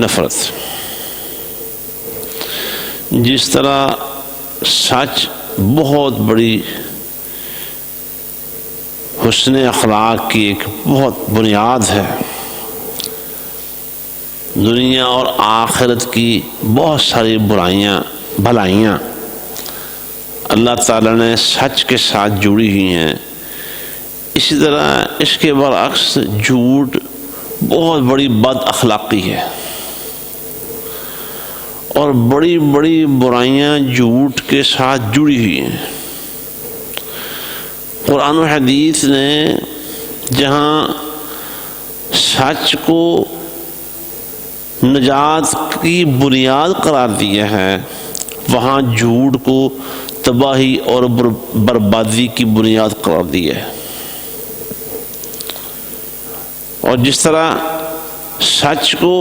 نفرت. جس طرح سچ بہت بڑی حسن اخلاق کی ایک بہت بنیاد ہے، دنیا اور آخرت کی بہت ساری بھلائیاں اللہ تعالیٰ نے سچ کے ساتھ جڑی ہوئی ہیں، اسی طرح اس کے برعکس جھوٹ بہت بڑی بد اخلاقی ہے، اور بڑی بڑی برائیاں جھوٹ کے ساتھ جڑی ہوئی ہیں. قرآن و حدیث نے جہاں سچ کو نجات کی بنیاد قرار دیا ہے، وہاں جھوٹ کو تباہی اور بربادی کی بنیاد قرار دیا ہے. اور جس طرح سچ کو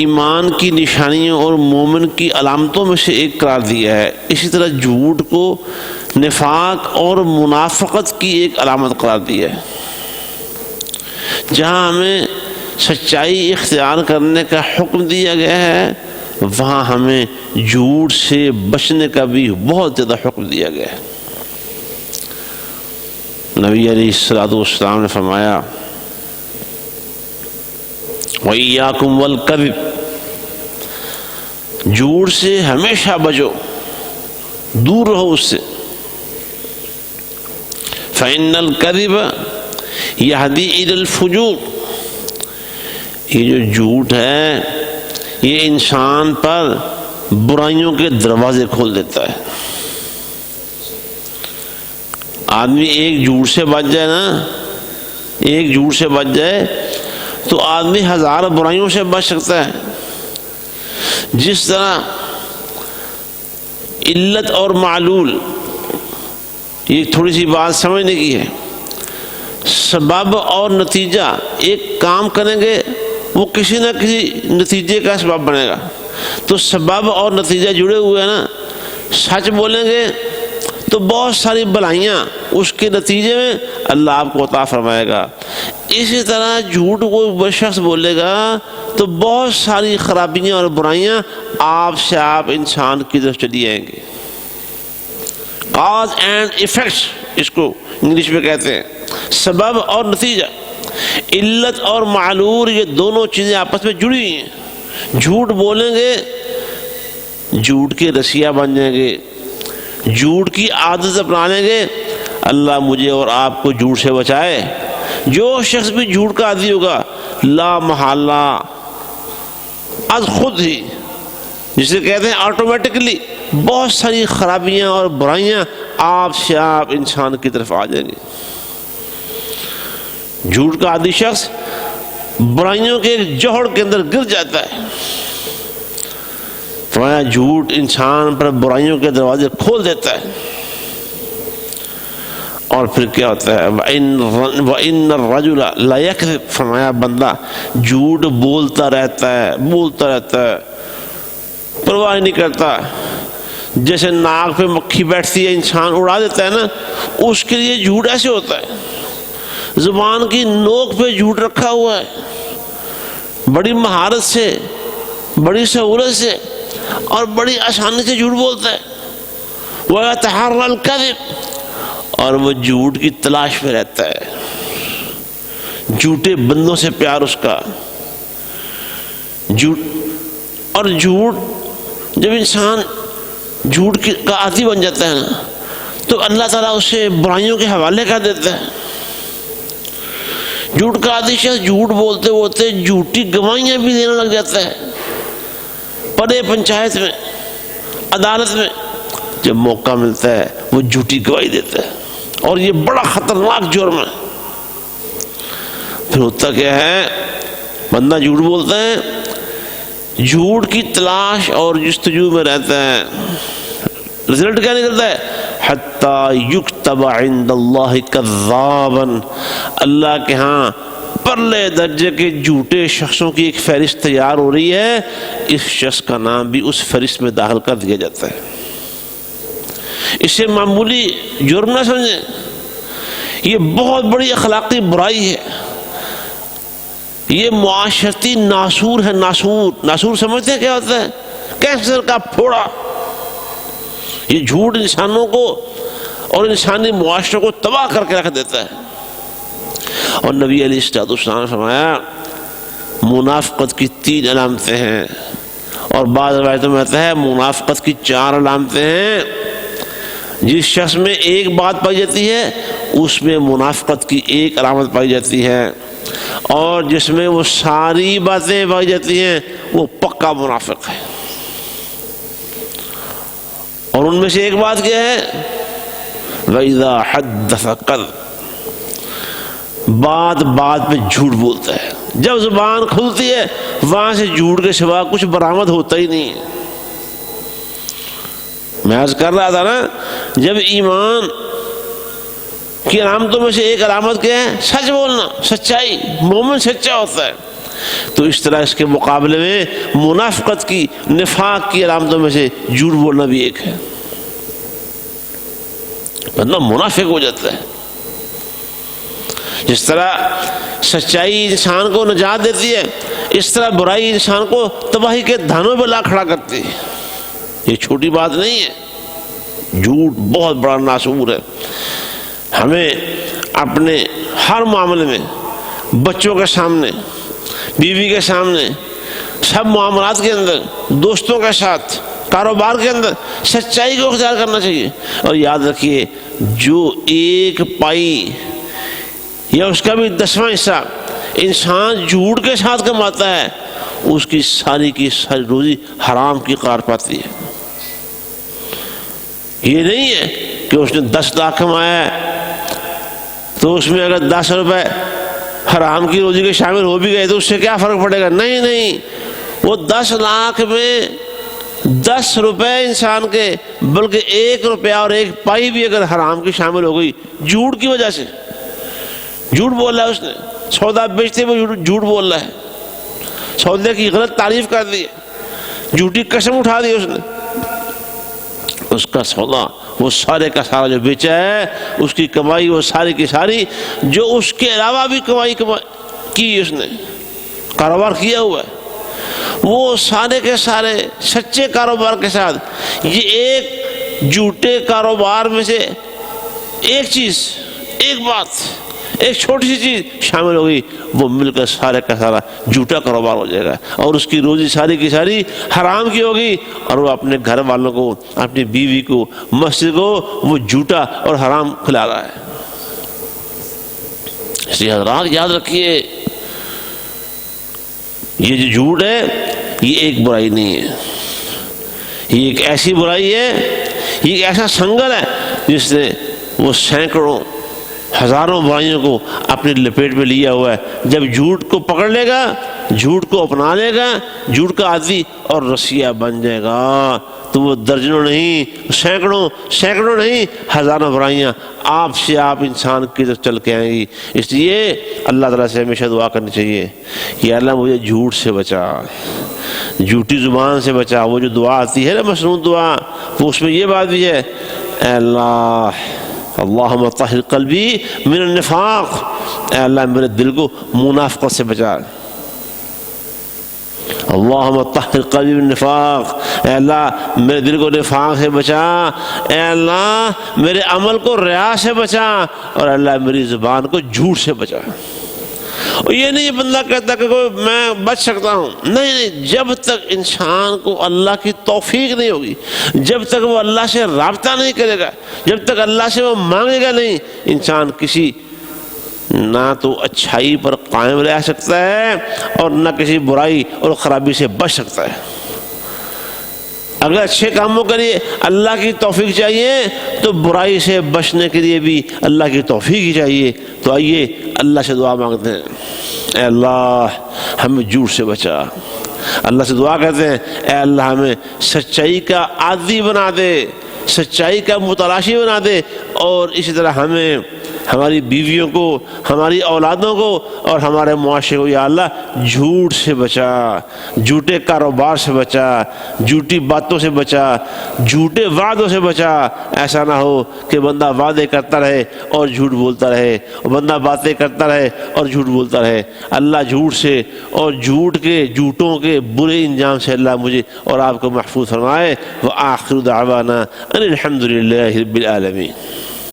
ایمان کی نشانیوں اور مومن کی علامتوں میں سے ایک قرار دیا ہے، اسی طرح جھوٹ کو نفاق اور منافقت کی ایک علامت قرار دیا ہے. جہاں ہمیں سچائی اختیار کرنے کا حکم دیا گیا ہے، وہاں ہمیں جھوٹ سے بچنے کا بھی بہت زیادہ حکم دیا گیا ہے. نبی علیہ الصلوۃ والسلام نے فرمایا وَإِيَّاكُمْ وَالْكَذِبَ، جھوٹ سے ہمیشہ بچو، دور رہو اس سے. فَإِنَّ الْكَذِبَ يَهْدِي إِلَى الْفُجُورِ، یہ جو جھوٹ ہے یہ انسان پر برائیوں کے دروازے کھول دیتا ہے. آدمی ایک جھوٹ سے بچ جائے نا، ایک جھوٹ سے بچ جائے تو آدمی ہزار برائیوں سے بچ سکتا ہے. جس طرح علت اور معلول، یہ تھوڑی سی بات سمجھنے کی ہے. سبب اور نتیجہ، ایک کام کریں گے وہ کسی نہ کسی نتیجے کا سبب بنے گا. تو سبب اور نتیجہ جڑے ہوئے ہیں نا. سچ بولیں گے تو بہت ساری بھلائیاں اس کے نتیجے میں اللہ آپ کو عطا فرمائے گا. اسی طرح جھوٹ کوئی شخص بولے گا تو بہت ساری خرابیاں اور برائیاں آپ سے آپ انسان کی طرف چلی آئیں گے. کاز اینڈ ایفیکٹس اس کو انگلش میں کہتے ہیں، سبب اور نتیجہ. علت اور معلول یہ دونوں چیزیں آپس میں جڑی ہیں. جھوٹ بولیں گے جھوٹ کے رسیا بن جائیں گے، جھوٹ کی عادت اپنا لیں گے. اللہ مجھے اور آپ کو جھوٹ سے بچائے. جو شخص بھی جھوٹ کا عادی ہوگا لا محالہ از خود ہی، جسے کہتے ہیں آٹومیٹکلی، بہت ساری خرابیاں اور برائیاں آپ سے آپ انسان کی طرف آ جائیں گی. جھوٹ کا عادی شخص برائیوں کے ایک جوہر کے اندر گر جاتا ہے. فرمایا جھوٹ انسان پر برائیوں کے دروازے کھول دیتا ہے. اور پھر کیا ہوتا ہے وَإِنَّ الرَّجُلَ لَيَكْذِبُ، فرمایا بندہ جھوٹ بولتا رہتا ہے، پرواہ نہیں کرتا. جیسے ناک پہ مکھی بیٹھتی ہے انسان اڑا دیتا ہے نا، اس کے لیے جھوٹ ایسے ہوتا ہے. زبان کی نوک پہ جھوٹ رکھا ہوا ہے، بڑی مہارت سے، بڑی سہولت سے اور بڑی آسانی سے جھوٹ بولتا ہے. وَيَتَحَرَّى الْكَذِبَ، اور وہ جھوٹ کی تلاش میں رہتا ہے. جھوٹے بندوں سے پیار اس کا. اور جھوٹ، جب انسان جھوٹ کا عادی بن جاتا ہے نا تو اللہ تعالیٰ اسے برائیوں کے حوالے کر دیتا ہے. جھوٹ کا عادی شخص جھوٹ بولتے بولتے جھوٹی گواہیاں بھی دینے لگ جاتا ہے. بڑے پنچایت میں، عدالت میں جب موقع ملتا ہے وہ جھوٹی گواہی دیتا ہے، اور یہ بڑا خطرناک جرم ہے. پھر ہوتا کیا ہے، بندہ جھوٹ بولتا ہے، جھوٹ کی تلاش اور جستجو میں رہتا ہے. رزلٹ کیا نکلتا ہے؟ حتی یکتب عند اللہ کذابا، اللہ کے ہاں پرلے درجے کے جھوٹے شخصوں کی ایک فہرست تیار ہو رہی ہے. اس شخص کا نام بھی اس فہرست میں داخل کر دیا جاتا ہے. اسے معمولی جرم نہ سمجھیں، یہ بہت بڑی اخلاقی برائی ہے. یہ معاشرتی ناسور ہے. ناسور سمجھتے ہیں کیا ہوتا ہے؟ کینسر کا پھوڑا. یہ جھوٹ انسانوں کو اور انسانی معاشرے کو تباہ کر کے رکھ دیتا ہے. اور نبی علیہ السلام نے فرمایا منافقت کی 3 علامتیں ہیں، اور بعض روایتوں میں آتا ہے منافقت کی 4 علامتیں ہیں. جس شخص میں ایک بات پائی جاتی ہے اس میں منافقت کی 1 علامت پائی جاتی ہے، اور جس میں وہ ساری باتیں پائی جاتی ہیں وہ پکا منافق ہے. اور ان میں سے ایک بات کیا ہے؟ وَإِذَا حَدَّثَ كَذَبَ. بات پہ جھوٹ بولتا ہے. جب زبان کھلتی ہے وہاں سے جھوٹ کے سوا کچھ برآمد ہوتا ہی نہیں ہے. میں عرض کر رہا تھا نا، جب ایمان کی علامتوں میں سے ایک علامت کیا ہے؟ سچ بولنا، سچائی. مومن سچا ہوتا ہے. تو اس طرح اس کے مقابلے میں منافقت کی، نفاق کی علامتوں میں سے جھوٹ بولنا بھی ایک ہے. مطلب منافق ہو جاتا ہے. جس طرح سچائی انسان کو نجات دیتی ہے، اس طرح برائی انسان کو تباہی کے دھانوں پہ لا کھڑا کرتی ہے. یہ چھوٹی بات نہیں ہے. جھوٹ بہت بڑا ناسور ہے. ہمیں اپنے ہر معاملے میں، بچوں کے سامنے، بیوی کے سامنے، سب معاملات کے اندر، دوستوں کے ساتھ، کاروبار کے اندر سچائی کو اختیار کرنا چاہیے. اور یاد رکھیے جو 1 پائی یا اس کا بھی 10واں حصہ انسان جھوٹ کے ساتھ کماتا ہے، اس کی ساری کی ساری روزی حرام کی قرار پاتی ہے. یہ نہیں ہے کہ اس نے 10 لاکھ کمایا ہے تو اس میں اگر 10 روپے حرام کی روزی کے شامل ہو بھی گئے تو اس سے کیا فرق پڑے گا. نہیں، وہ 10 لاکھ میں 10 روپے انسان کے، بلکہ 1 روپیہ اور 1 پائی بھی اگر حرام کی شامل ہو گئی جھوٹ کی وجہ سے، جھوٹ بول رہا ہے اس نے، سودا بیچتے ہوئے جھوٹ بول رہا ہے، سودے کی غلط تعریف کر دی ہے، جھوٹی قسم اٹھا دی اس نے، اس کا سودا وہ سارے کا سارا جو بیچا ہے، اس کی کمائی وہ ساری کی ساری، جو اس کے علاوہ بھی کمائی کی اس نے، کاروبار کیا ہوا ہے، وہ سارے کے سارے سچے کاروبار کے ساتھ یہ ایک جھوٹے کاروبار میں سے ایک چیز، ایک بات، ایک چھوٹی سی چیز شامل ہوگی، وہ مل کر سارے کا سارا جھوٹا کاروبار ہو جائے گا، اور اس کی روزی ساری کی ساری حرام کی ہوگی، اور وہ اپنے گھر والوں کو، اپنی بیوی کو، مسجد کو وہ جھوٹا اور حرام کھلا رہا ہے. اس لیے حضرات یاد رکھیے یہ جو جھوٹ ہے یہ ایک برائی نہیں ہے، یہ ایک ایسی برائی ہے، یہ ایک ایسا سنگل ہے جس نے وہ سینکڑوں ہزاروں برائیوں کو اپنی لپیٹ میں لیا ہوا ہے. جب جھوٹ کو پکڑ لے گا، جھوٹ کو اپنا لے گا، جھوٹ کا عادی اور رسیہ بن جائے گا، تو وہ درجنوں نہیں، سینکڑوں نہیں، ہزاروں برائیاں آپ سے آپ انسان کی طرف چل کے آئیں گی. اس لیے اللہ تعالیٰ سے ہمیشہ دعا کرنی چاہیے کہ اللہ مجھے جھوٹ سے بچا، جھوٹی زبان سے بچا. وہ جو دعا آتی ہے نا مسنون دعا، وہ اس میں یہ بات بھی ہے، اے اللہ اللہم طہر قلبی من النفاق، اے اللہ میرے دل کو منافقت سے بچا. اللہم طہر قلبی من النفاق، اے اللہ میرے دل کو نفاق سے بچا، اے اللہ میرے عمل کو ریا سے بچا، اور اللہ میری زبان کو جھوٹ سے بچا. اور یہ نہیں بندہ کہتا کہ میں بچ سکتا ہوں، نہیں، جب تک انسان کو اللہ کی توفیق نہیں ہوگی، جب تک وہ اللہ سے رابطہ نہیں کرے گا، جب تک اللہ سے وہ مانگے گا نہیں، انسان کسی نہ تو اچھائی پر قائم رہ سکتا ہے اور نہ کسی برائی اور خرابی سے بچ سکتا ہے. اگر اچھے کاموں کے لیے اللہ کی توفیق چاہیے تو برائی سے بچنے کے لیے بھی اللہ کی توفیق ہی چاہیے. تو آئیے اللہ سے دعا مانگتے ہیں، اے اللہ ہمیں جھوٹ سے بچا. اللہ سے دعا کرتے ہیں، اے اللہ ہمیں سچائی کا عادی بنا دے، سچائی کا متلاشی بنا دے، اور اسی طرح ہمیں ہماری بیویوں کو، ہماری اولادوں کو اور ہمارے معاشرے کو یا اللہ جھوٹ سے بچا، جھوٹے کاروبار سے بچا، جھوٹی باتوں سے بچا، جھوٹے وعدوں سے بچا۔ ایسا نہ ہو کہ بندہ وعدے کرتا رہے اور جھوٹ بولتا رہے، اور بندہ باتیں کرتا رہے اور جھوٹ بولتا رہے۔ اللہ جھوٹ سے اور جھوٹوں کے برے انجام سے اللہ مجھے اور آپ کو محفوظ فرمائے۔ وآخر دعوانا ان الحمد للہ رب العالمین۔